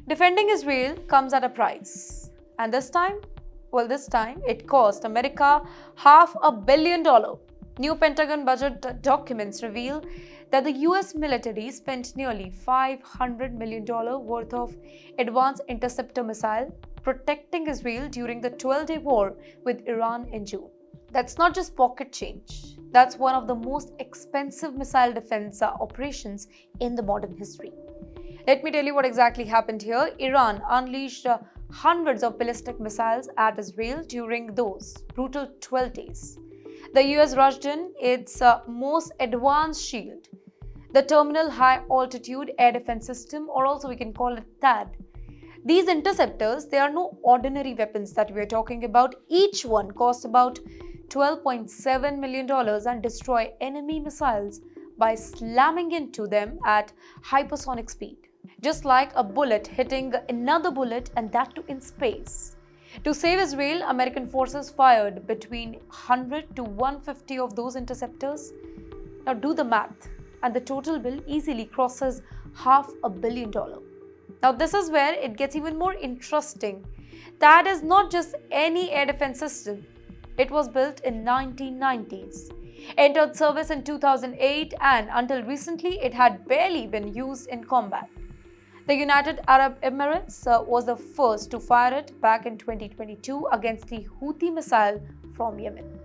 Defending Israel comes at a price. And this time it cost America $500 million. New Pentagon budget documents reveal that the US military spent nearly $500 million worth of advanced interceptor missile protecting Israel during the 12-day war with Iran in June. That's not just pocket change. That's one of the most expensive missile defense operations in the modern history. Let me tell you what exactly happened here. Iran unleashed hundreds of ballistic missiles at Israel during those brutal 12 days. The US rushed in its most advanced shield, the Terminal High Altitude Air Defense System, or also we can call it THAAD. These interceptors, they are no ordinary weapons that we are talking about. Each one costs about $12.7 million and destroy enemy missiles by slamming into them at hypersonic speed. Just like a bullet hitting another bullet, and that too in space. To save Israel, American forces fired between 100 to 150 of those interceptors. Now do the math, and the total bill easily crosses $500 million. Now this is where it gets even more interesting. That is not just any air defense system. It was built in 1990s, entered service in 2008, and until recently it had barely been used in combat. The United Arab Emirates was the first to fire it back in 2022 against the Houthi missile from Yemen.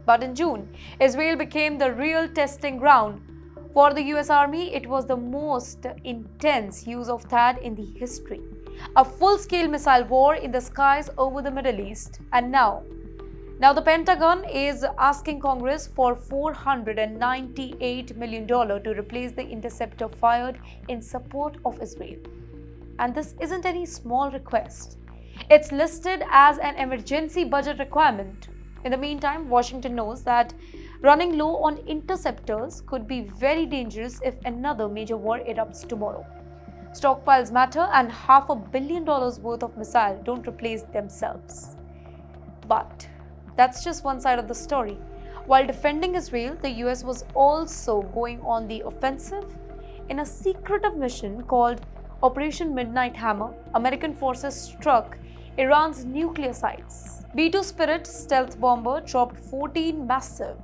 But in June, Israel became the real testing ground. For the US Army, it was the most intense use of THAAD in the history. A full-scale missile war in the skies over the Middle East. And now the Pentagon is asking Congress for $498 million to replace the interceptor fired in support of Israel. And this isn't any small request. It's listed as an emergency budget requirement. In the meantime, Washington knows that running low on interceptors could be very dangerous if another major war erupts tomorrow. Stockpiles matter, and $500 million worth of missiles don't replace themselves. But that's just one side of the story. While defending Israel, the US was also going on the offensive. In a secretive mission called Operation Midnight Hammer, American forces struck Iran's nuclear sites. B-2 Spirit stealth bomber dropped 14 massive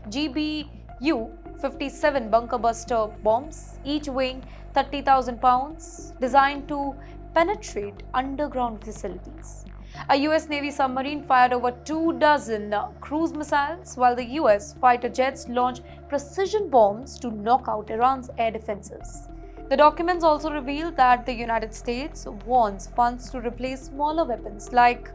GBU-57 bunker buster bombs, each weighing 30,000 pounds, designed to penetrate underground facilities. A US Navy submarine fired over 24 cruise missiles, while the US fighter jets launched precision bombs to knock out Iran's air defenses. The documents also reveal that the United States wants funds to replace smaller weapons like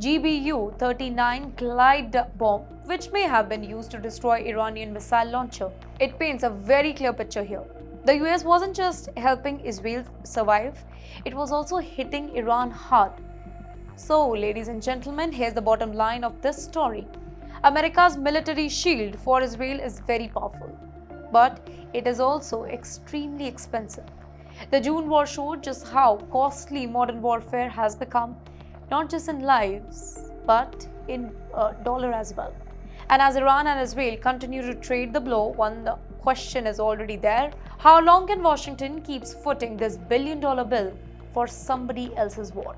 GBU-39 glide bomb, which may have been used to destroy Iranian missile launcher. It paints a very clear picture here. The US wasn't just helping Israel survive, it was also hitting Iran hard. So, ladies and gentlemen, here's the bottom line of this story. America's military shield for Israel is very powerful, but it is also extremely expensive. The June war showed just how costly modern warfare has become, not just in lives, but in dollar as well. And as Iran and Israel continue to trade the blow, one question is already there. How long can Washington keep footing this billion-dollar bill for somebody else's war?